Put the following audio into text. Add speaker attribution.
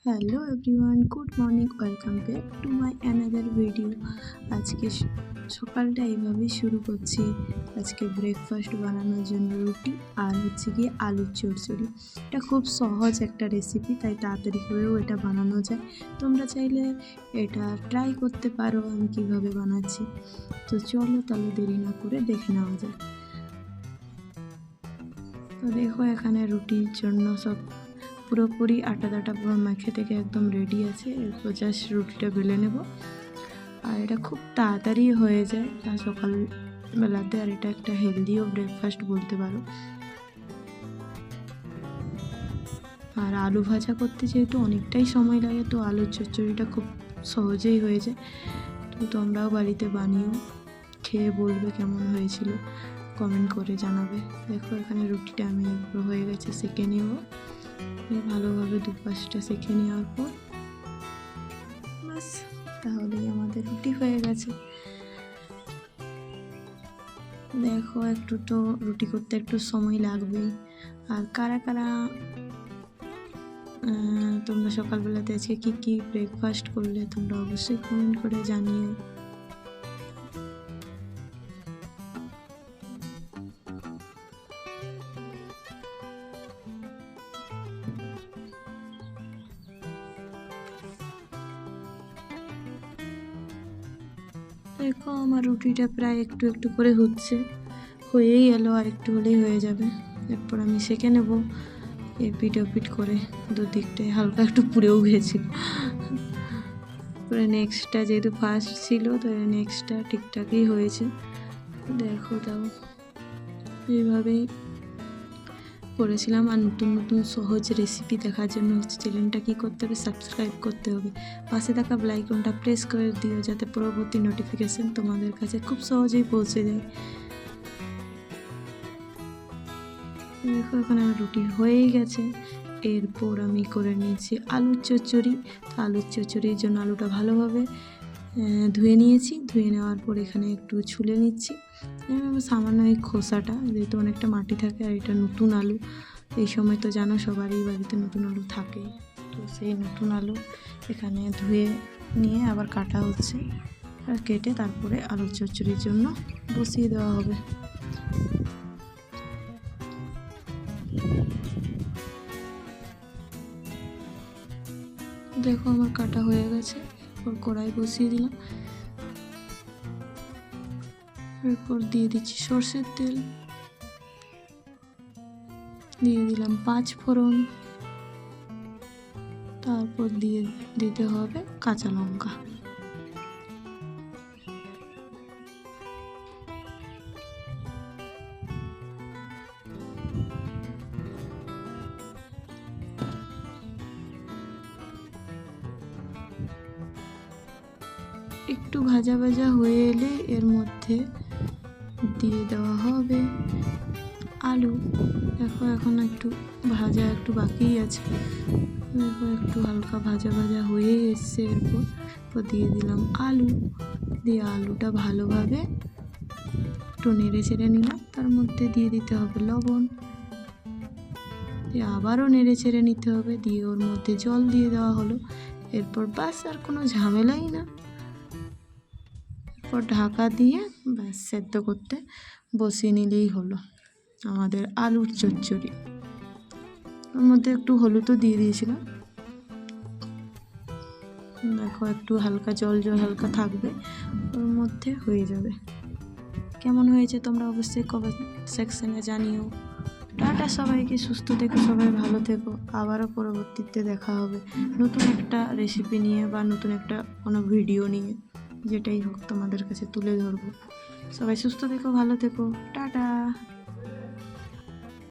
Speaker 1: Hello everyone, good morning, welcome back to my another video. আজকে সকালটা এইভাবেই শুরু করছি। আজকে ব্রেকফাস্ট বানানোর জন্য রুটি আর হচ্ছে গিয়ে আলুর চচ্চড়ি। এটা খুব সহজ একটা রেসিপি, তাই তাড়াতাড়ি করেও এটা বানানো যায়। তোমরা চাইলে এটা ট্রাই করতে পারো আমি কিভাবে বানাচ্ছি। তো চলো তাহলে দেরি না করে দেখে নেওয়া যায়। তো দেখো এখানে রুটির জন্য সব পুরোপুরি আটা পুরো মাখে থেকে একদম রেডি আছে। এরপর জাস্ট রুটিটা বেলে নেব। আর এটা খুব তাড়াতাড়ি হয়ে যায় সকালবেলাতে, আর এটা একটা হেলদিও ব্রেকফাস্ট বলতে পারো। আর আলু ভাজা করতে যেহেতু অনেকটাই সময় লাগে, তো আলুর চচ্চড়িটা খুব সহজেই হয়ে যায়। তো তোমরাও বাড়িতে বানিও, খেয়ে বলবে কেমন হয়েছিল, কমেন্ট করে জানাবে। দেখো এখানে রুটিটা আমি একবার হয়ে গেছে, সেঁকে নেব। ভালোভাবে দুপাশটা সেঁকে নেওয়ার পর বাস, তাহলেই আমাদের রুটি হয়ে গেছে। দেখো একটু তো রুটি করতে একটু সময় লাগবেই। আর কারা কারা তোমরা সকালবেলাতে আজকে কী কী ব্রেকফাস্ট করলে তোমরা অবশ্যই কমেন্ট করে জানিও। দেখো আমার রুটিটা প্রায় একটু একটু করে হয়েই এলো, আর একটু হলেই হয়ে যাবে। এরপর আমি সেঁকে নেব এপিট ওপিট করে, দুদিকটায় হালকা একটু পুড়েও গেছিল। পরে নেক্সটটা যেহেতু ফার্স্ট ছিল, তো নেক্সটটা ঠিকঠাকই হয়েছে। দেখো তাও এইভাবেই করেছিলাম। আর নতুন নতুন সহজ রেসিপি দেখার জন্য চ্যানেলটা কী করতে হবে, সাবস্ক্রাইব করতে হবে। পাশে থাকা বেল আইকনটা প্রেস করে দিও, যাতে পরবর্তী নোটিফিকেশান তোমাদের কাছে খুব সহজেই পৌঁছে যায়। দেখো এখানে রুটি হয়েই গেছে। এরপর আমি করে নিয়েছি আলুর চচ্চড়ি। তো আলুর চচ্চড়ির জন্য আলুটা ভালোভাবে ধুয়ে নিয়েছি। ধুয়ে নেওয়ার পর এখানে একটু ছুলে নিচ্ছি সামান্য এই খোসাটা, যেহেতু অনেকটা মাটি থাকে। আর এটা নতুন আলু, এই সময় তো জানো সবারই বাড়িতে নতুন আলু থাকে। তো সেই নতুন আলু এখানে ধুয়ে নিয়ে আবার কাটা হচ্ছে, আর কেটে তারপরে আলুর চচ্চড়ির জন্য বসিয়ে দেওয়া হবে। দেখো আমার কাটা হয়ে গেছে। এরপর কড়াই বসিয়ে দিলাম। এরপর দিয়ে দিচ্ছি সর্ষের তেল, দিয়ে দিলাম 5 ফোড়ন, তারপর দিতে হবে কাঁচা লঙ্কা। একটু ভাজা ভাজা হয়ে এলে এর মধ্যে দিয়ে দেওয়া হবে আলু। দেখো এখন একটু ভাজা একটু বাকিই আছে। দেখো একটু হালকা ভাজা ভাজা হয়ে এসছে। এরপর দিয়ে দিলাম আলু, দিয়ে আলুটা ভালোভাবে একটু নেড়ে চেড়ে নিলাম। তার মধ্যে দিয়ে দিতে হবে লবণ, দিয়ে আবারও নেড়ে চেড়ে নিতে হবে। দিয়ে ওর মধ্যে জল দিয়ে দেওয়া হলো। এরপর বাস, আর কোনো ঝামেলাই না। এরপর ঢাকা দিয়ে ব্যাস সেদ্ধ করতে বসিয়ে নিলেই হলো আমাদের আলুর চচ্চড়ি। ওর মধ্যে একটু হলুদও দিয়ে দিয়েছিলাম। দেখো একটু হালকা জল হালকা থাকবে, ওর মধ্যে হয়ে যাবে। কেমন হয়েছে তোমরা অবশ্যই কমেন্ট সেকশনে জানিও। টাটা সবাইকে, সুস্থ থেকো, সবাই ভালো থেকো। আবারও পরবর্তীতে দেখা হবে নতুন একটা রেসিপি নিয়ে বা নতুন একটা কোনো ভিডিও নিয়ে, যেটাই হোক তোমাদের কাছে তুলে ধরবো। সবাই সুস্থ থেকো, ভালো থেকো, টাটা।